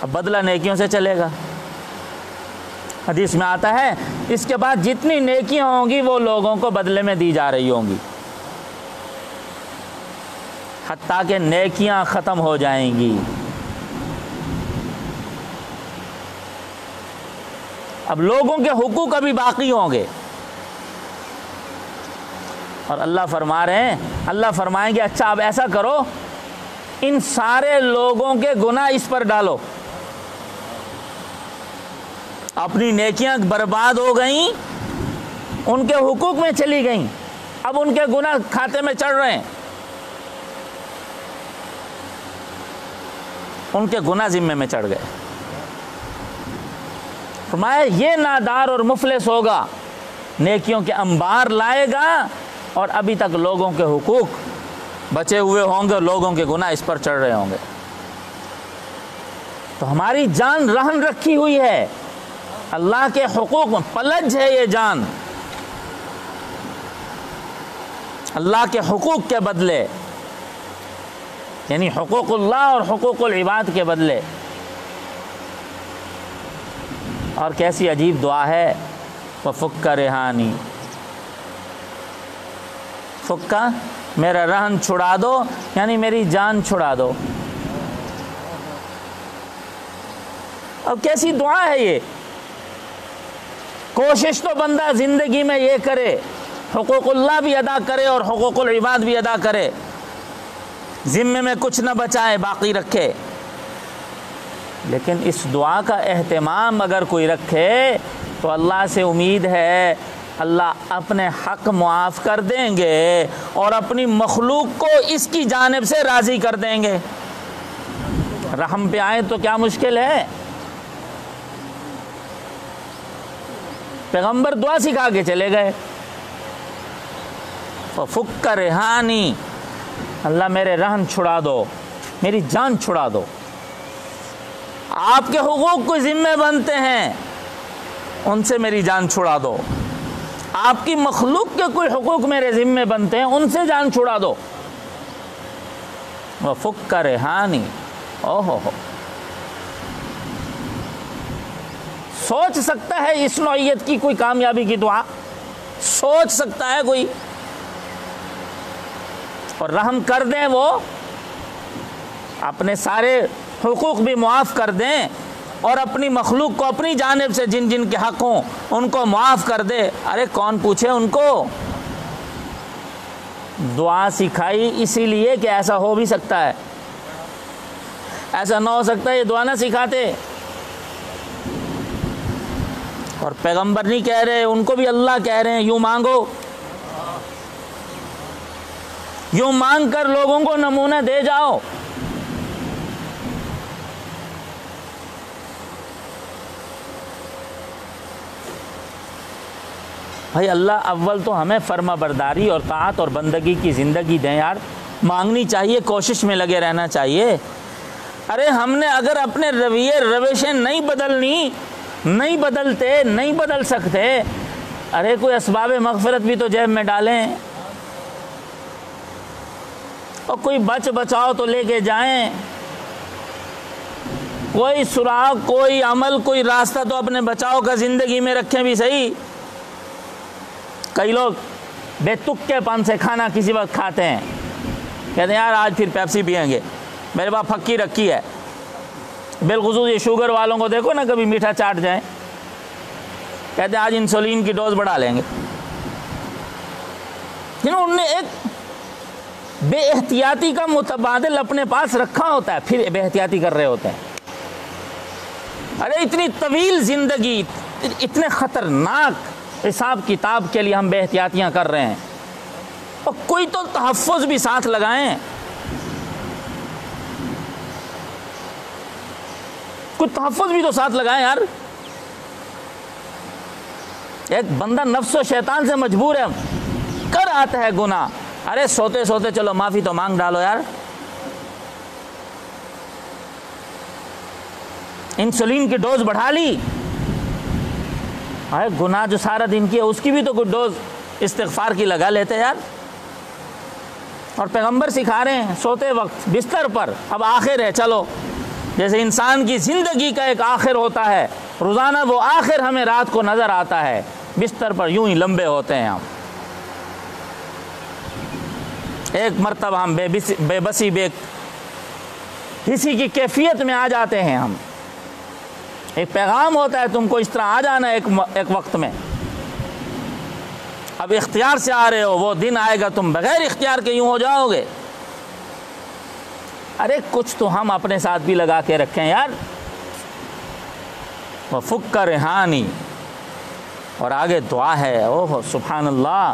A: اب بدلہ نیکیوں سے چلے گا۔ حدیث میں آتا ہے اس کے بعد جتنی نیکیاں ہوں گی وہ لوگوں کو بدلے میں دی جا رہی ہوں گی، حتیٰ کہ نیکیاں ختم ہو جائیں گی۔ اب لوگوں کے حقوق ابھی باقی ہوں گے، اور اللہ فرما رہے ہیں، اللہ فرمائیں گے اچھا اب ایسا کرو، ان سارے لوگوں کے گناہ اس پر ڈالو، اپنی نیکیاں برباد ہو گئیں، ان کے حقوق میں چلی گئیں، اب ان کے گناہ کھاتے میں چڑھ رہے ہیں، ان کے گناہ ذمے میں چڑھ گئے۔ فرمایا یہ نادار اور مفلس ہوگا، نیکیوں کے انبار لائے گا اور ابھی تک لوگوں کے حقوق بچے ہوئے ہوں گے، لوگوں کے گناہ اس پر چڑھ رہے ہوں گے۔ تو ہماری جان رہن رکھی ہوئی ہے، اللہ کے حقوق میں پلج ہے یہ جان، اللہ کے حقوق کے بدلے، یعنی حقوق اللہ اور حقوق العباد کے بدلے۔ اور کیسی عجیب دعا ہے، وَفُكَّ رِحَانِي، فکا میرا رہن چھڑا دو، یعنی میری جان چھڑا دو۔ اب کیسی دعا ہے یہ؟ کوشش تو بندہ زندگی میں یہ کرے، حقوق اللہ بھی ادا کرے اور حقوق العباد بھی ادا کرے، ذمے میں کچھ نہ بچائے، باقی رکھے۔ لیکن اس دعا کا اہتمام اگر کوئی رکھے تو اللہ سے امید ہے اللہ اپنے حق معاف کر دیں گے اور اپنی مخلوق کو اس کی جانب سے راضی کر دیں گے۔ رحم پہ آئے تو کیا مشکل ہے؟ پیغمبر دعا سکھا کے چلے گئے، فک رحانی، اللہ میرے رہن چھڑا دو، میری جان چھڑا دو۔ آپ کے حقوق کو ذمہ بنتے ہیں، ان سے میری جان چھڑا دو۔ آپ کی مخلوق کے کوئی حقوق میرے ذمہ بنتے ہیں، ان سے جان چھڑا دو۔ وَفُكَّ رِحَانِي، اوہ ہو، سوچ سکتا ہے اس نوعیت کی کوئی کامیابی کی دعا؟ سوچ سکتا ہے کوئی؟ اور رحم کر دیں، وہ اپنے سارے حقوق بھی معاف کر دیں اور اپنی مخلوق کو اپنی جانب سے جن جن کے حق ہوں ان کو معاف کر دے۔ ارے کون پوچھے ان کو؟ دعا سکھائی اسی لیے کہ ایسا ہو بھی سکتا ہے، ایسا نہ ہو سکتا ہے یہ دعا نہ سکھاتے۔ اور پیغمبر نہیں کہہ رہے، ان کو بھی اللہ کہہ رہے ہیں یوں مانگو۔ یوں مانگ کر لوگوں کو نمونہ دے جاؤ۔ بھائی اللہ اول تو ہمیں فرما برداری اور طاعت اور بندگی کی زندگی دیں یار، مانگنی چاہیے، کوشش میں لگے رہنا چاہیے۔ ارے ہم نے اگر اپنے رویے روشیں نہیں بدلنی، نہیں بدلتے، نہیں بدل سکتے، ارے کوئی اسباب مغفرت بھی تو جیب میں ڈالیں، اور کوئی بچاؤ تو لے کے جائیں، کوئی سراغ، کوئی عمل، کوئی راستہ تو اپنے بچاؤ کا زندگی میں رکھیں بھی صحیح۔ کئی لوگ بے تک کے پن سے کھانا کسی وقت کھاتے ہیں، کہتے ہیں یار آج پھر پیپسی پئیں گے، میرے پاس پھکی رکھی ہے۔ بالخصوص یہ شوگر والوں کو دیکھو نا، کبھی میٹھا چاٹ جائیں، کہتے ہیں آج انسولین کی ڈوز بڑھا لیں گے۔ انہوں نے ایک بے احتیاطی کا متبادل اپنے پاس رکھا ہوتا ہے، پھر بے احتیاطی کر رہے ہوتے ہیں۔ ارے اتنی طویل زندگی، اتنے خطرناک حساب کتاب کے لیے ہم بے احتیاطیاں کر رہے ہیں، اور کوئی تو تحفظ بھی ساتھ لگائیں، کوئی تحفظ بھی تو ساتھ لگائیں یار۔ ایک بندہ نفس و شیطان سے مجبور ہے، کر آتا ہے گناہ، ارے سوتے سوتے چلو معافی تو مانگ ڈالو یار۔ انسولین کی ڈوز بڑھا لی، ارے گناہ جو سارا دن کی ہے اس کی بھی تو کوئی ڈوز استغفار کی لگا لیتے یار۔ اور پیغمبر سکھا رہے ہیں سوتے وقت بستر پر، اب آخر ہے، چلو جیسے انسان کی زندگی کا ایک آخر ہوتا ہے، روزانہ وہ آخر ہمیں رات کو نظر آتا ہے، بستر پر یوں ہی لمبے ہوتے ہیں ہم۔ ایک مرتبہ ہم بے بسی بے حسی کی کیفیت میں آ جاتے ہیں ہم، ایک پیغام ہوتا ہے تم کو اس طرح آ جانا ایک وقت میں، اب اختیار سے آ رہے ہو، وہ دن آئے گا تم بغیر اختیار کے یوں ہو جاؤ گے۔ ارے کچھ تو ہم اپنے ساتھ بھی لگا کے رکھیں یار۔ وَفُكَّ رِحَانِ، اور آگے دعا ہے، اوہ سبحان اللہ،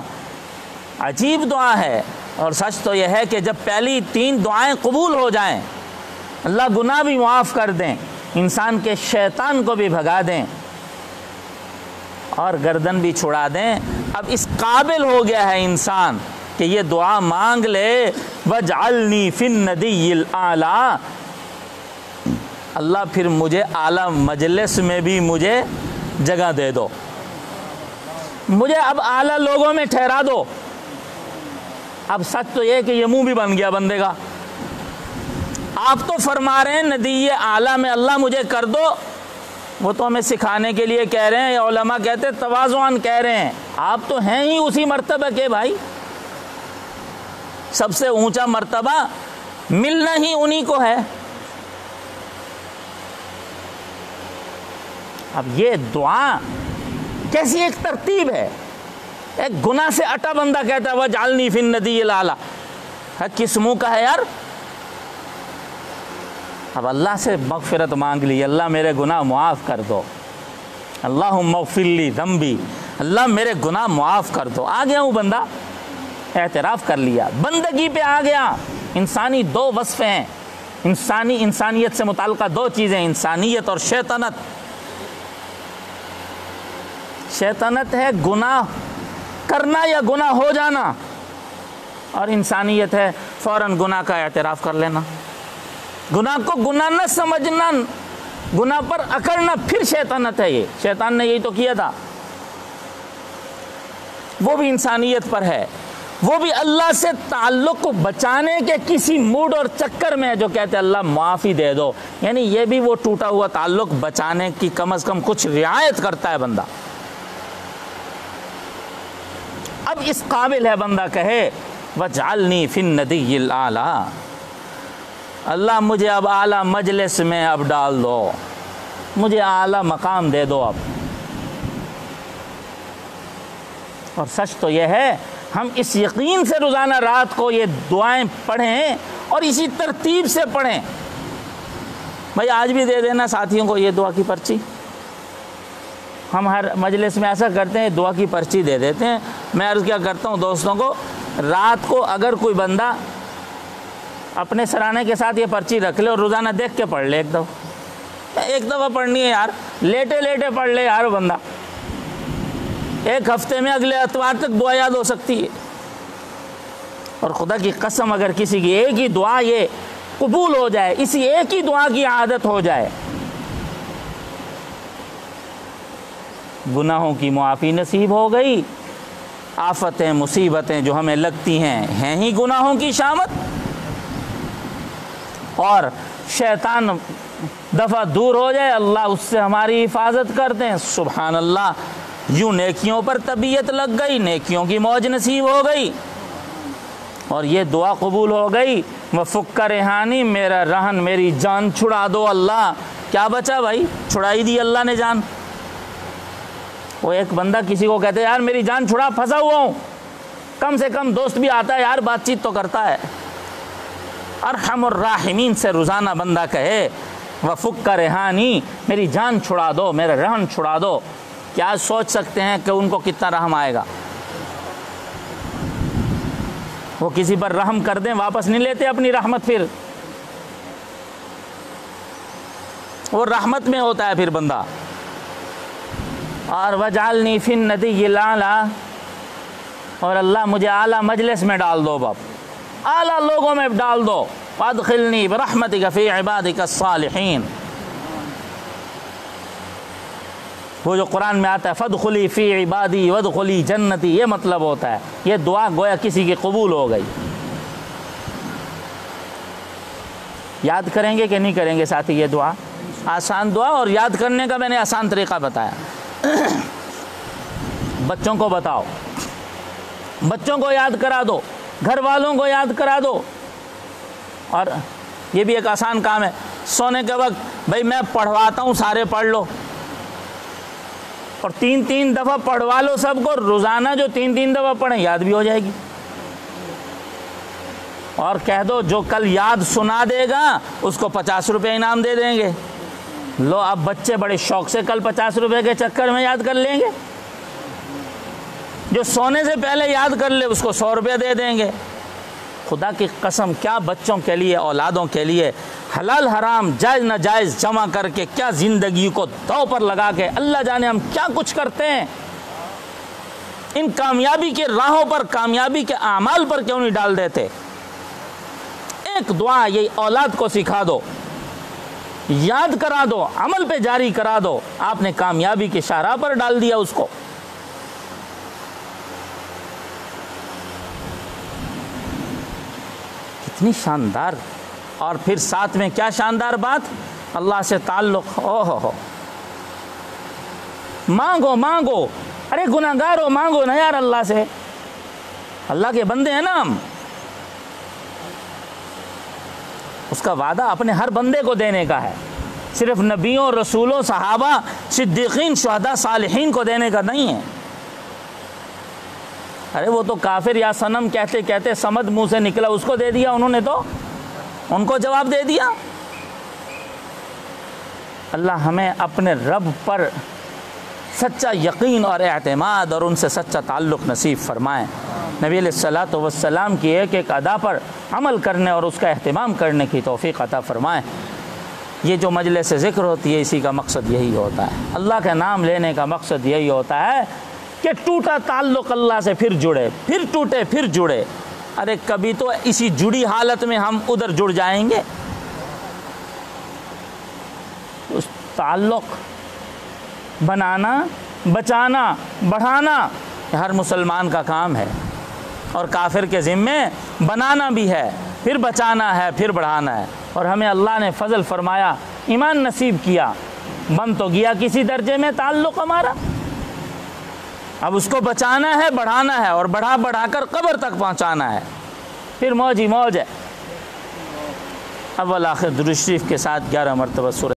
A: عجیب دعا ہے۔ اور سچ تو یہ ہے کہ جب پہلی 3 دعائیں قبول ہو جائیں، اللہ گناہ بھی معاف کر دیں، انسان کے شیطان کو بھی بھگا دیں، اور گردن بھی چھڑا دیں، اب اس قابل ہو گیا ہے انسان کہ یہ دعا مانگ لے، وَاجْعَلْنِي فِي النَّدِيِّ الْأَعْلَىٰ، اللہ پھر مجھے اعلیٰ مجلس میں بھی مجھے جگہ دے دو، مجھے اب اعلیٰ لوگوں میں ٹھہرا دو۔ اب سچ تو یہ کہ یہ منہ بھی بن گیا بندے کا، آپ تو فرما رہے ہیں ندی اعلیٰ میں اللہ مجھے کر دو، وہ تو ہمیں سکھانے کے لیے کہہ رہے ہیں، علماء کہتے ہیں تواضعاً کہہ رہے ہیں، آپ تو ہیں ہی اسی مرتبہ کے بھائی، سب سے اونچا مرتبہ ملنا ہی انہی کو ہے۔ اب یہ دعا کیسی ایک ترتیب ہے، ایک گناہ سے اٹا بندہ کہتا ہے وَاجْعَلْنِي فِي النَّدِيِّ الْأَعْلَىٰ، کس منہ کا ہے یار؟ اب اللہ سے مغفرت مانگ لی، اللہ میرے گناہ معاف کر دو، اللہم اغفر لی ذنبی، اللہ میرے گناہ معاف کر دو، آ گیا ہوں بندہ، اعتراف کر لیا، بندگی پہ آ گیا۔ انسانی 2 وصف ہیں، انسانیت سے متعلقہ 2 چیزیں، انسانیت اور شیطنت۔ شیطنت ہے گناہ کرنا یا گناہ ہو جانا، اور انسانیت ہے فوراً گناہ کا اعتراف کر لینا، گناہ کو گناہ نہ سمجھنا، گناہ پر اکڑنا، پھر شیطنت ہے۔ یہ شیطان نے یہی تو کیا تھا، وہ بھی انسانیت پر ہے، وہ بھی اللہ سے تعلق کو بچانے کے کسی موڈ اور چکر میں ہے جو کہتے ہیں اللہ معافی دے دو، یعنی یہ بھی وہ ٹوٹا ہوا تعلق بچانے کی کم از کم کچھ رعایت کرتا ہے بندہ۔ اب اس قابل ہے بندہ کہے وَاجْعَلْنِي فِي النَّدِيِّ الْأَعْلَىٰ، اللہ مجھے اب اعلیٰ مجلس میں اب ڈال دو، مجھے اعلیٰ مقام دے دو اب۔ اور سچ تو یہ ہے ہم اس یقین سے روزانہ رات کو یہ دعائیں پڑھیں اور اسی ترتیب سے پڑھیں۔ بھائی آج بھی دے دینا ساتھیوں کو یہ دعا کی پرچی، ہم ہر مجلس میں ایسا کرتے ہیں، دعا کی پرچی دے دیتے ہیں۔ میں عرض کیا کرتا ہوں دوستوں کو رات کو اگر کوئی بندہ اپنے سرانے کے ساتھ یہ پرچی رکھ لے اور روزانہ دیکھ کے پڑھ لے، ایک دفعہ پڑھنی ہے یار، لیٹے لیٹے پڑھ لے یار بندہ، ایک ہفتے میں اگلے اتوار تک دعا یاد ہو سکتی ہے۔ اور خدا کی قسم اگر کسی کی ایک ہی دعا یہ قبول ہو جائے، اسی ایک ہی دعا کی عادت ہو جائے، گناہوں کی معافی نصیب ہو گئی، آفتیں مصیبتیں جو ہمیں لگتی ہیں ہی گناہوں کی شامت، اور شیطان دفعہ دور ہو جائے، اللہ اس سے ہماری حفاظت کر دیں۔ سبحان اللہ، یوں نیکیوں پر طبیعت لگ گئی، نیکیوں کی موج نصیب ہو گئی، اور یہ دعا قبول ہو گئی، وفک رہانی، میرا رہن میری جان چھڑا دو اللہ۔ کیا بچا بھائی؟ چھڑائی دی اللہ نے جان۔ وہ ایک بندہ کسی کو کہتے یار میری جان چھڑا، پھنسا ہوا ہوں، کم سے کم دوست بھی آتا ہے یار، بات چیت تو کرتا ہے۔ ارحم الراحمین سے روزانہ بندہ کہے وفک رہانی، میری جان چھڑا دو، میرا رہن چھڑا دو، کیا سوچ سکتے ہیں کہ ان کو کتنا رحم آئے گا؟ وہ کسی پر رحم کر دیں واپس نہیں لیتے اپنی رحمت، پھر وہ رحمت میں ہوتا ہے پھر بندہ۔ اور وجعلنی فی الندی الاعلی، اور اللہ مجھے اعلیٰ مجلس میں ڈال دو، باپ اعلیٰ لوگوں میں ڈال دو، وادخلنی برحمتک فی عبادک الصالحین۔ وہ جو قرآن میں آتا ہے فادخلی فی عبادی وادخلی جنتی، یہ مطلب ہوتا ہے یہ دعا گویا کسی کی قبول ہو گئی۔ یاد کریں گے کہ نہیں کریں گے ساتھی؟ یہ دعا آسان دعا، اور یاد کرنے کا میں نے آسان طریقہ بتایا۔ بچوں کو بتاؤ، بچوں کو یاد کرا دو، گھر والوں کو یاد کرا دو، اور یہ بھی ایک آسان کام ہے۔ سونے کے وقت بھائی میں پڑھواتا ہوں، سارے پڑھ لو، اور 3 دفعہ پڑھوا لو سب کو، روزانہ جو 3 دفعہ پڑھیں یاد بھی ہو جائے گی۔ اور کہہ دو جو کل یاد سنا دے گا اس کو 50 روپے انعام دے دیں گے۔ لو اب بچے بڑے شوق سے کل 50 روپے کے چکر میں یاد کر لیں گے، جو سونے سے پہلے یاد کر لے اس کو 100 روپے دے دیں گے۔ خدا کی قسم، کیا بچوں کے لیے، اولادوں کے لیے حلال حرام جائز ناجائز جمع کر کے، کیا زندگی کو داؤ پر لگا کے اللہ جانے ہم کیا کچھ کرتے ہیں، ان کامیابی کے راہوں پر، کامیابی کے اعمال پر کیوں نہیں ڈال دیتے؟ ایک دعا یہ اولاد کو سکھا دو، یاد کرا دو، عمل پہ جاری کرا دو، آپ نے کامیابی کی شاہراہ پر ڈال دیا اس کو۔ کتنی شاندار! اور پھر ساتھ میں کیا شاندار بات، اللہ سے تعلق۔ ہو مانگو مانگو، ارے گناہگار ہو، مانگو نا یار اللہ سے، اللہ کے بندے ہیں نا ہم۔ اس کا وعدہ اپنے ہر بندے کو دینے کا ہے، صرف نبیوں، رسولوں، صحابہ، صدیقین، شہداء، صالحین کو دینے کا نہیں ہے۔ ارے وہ تو کافر یا صنم کہتے کہتے صمد منہ سے نکلا، اس کو دے دیا انہوں نے، تو ان کو جواب دے دیا۔ اللہ ہمیں اپنے رب پر سچا یقین اور اعتماد اور ان سے سچا تعلق نصیب فرمائیں۔ نبی علیہ الصلوۃ والسلام کی ایک ایک ادا پر عمل کرنے اور اس کا اہتمام کرنے کی توفیق عطا فرمائیں۔ یہ جو مجلس ذکر ہوتی ہے اسی کا مقصد یہی ہوتا ہے، اللہ کا نام لینے کا مقصد یہی ہوتا ہے کہ ٹوٹا تعلق اللہ سے پھر جڑے، پھر ٹوٹے پھر جڑے۔ ارے کبھی تو اسی جڑی حالت میں ہم ادھر جڑ جائیں گے۔ اس تعلق بنانا، بچانا، بڑھانا یہ ہر مسلمان کا کام ہے، اور کافر کے ذمے بنانا بھی ہے، پھر بچانا ہے، پھر بڑھانا ہے۔ اور ہمیں اللہ نے فضل فرمایا، ایمان نصیب کیا، بن تو گیا کسی درجے میں تعلق ہمارا، اب اس کو بچانا ہے، بڑھانا ہے، اور بڑھا بڑھا کر قبر تک پہنچانا ہے، پھر موج ہی موج ہے۔ اول آخر درود شریف کے ساتھ 11 مرتبہ سورہ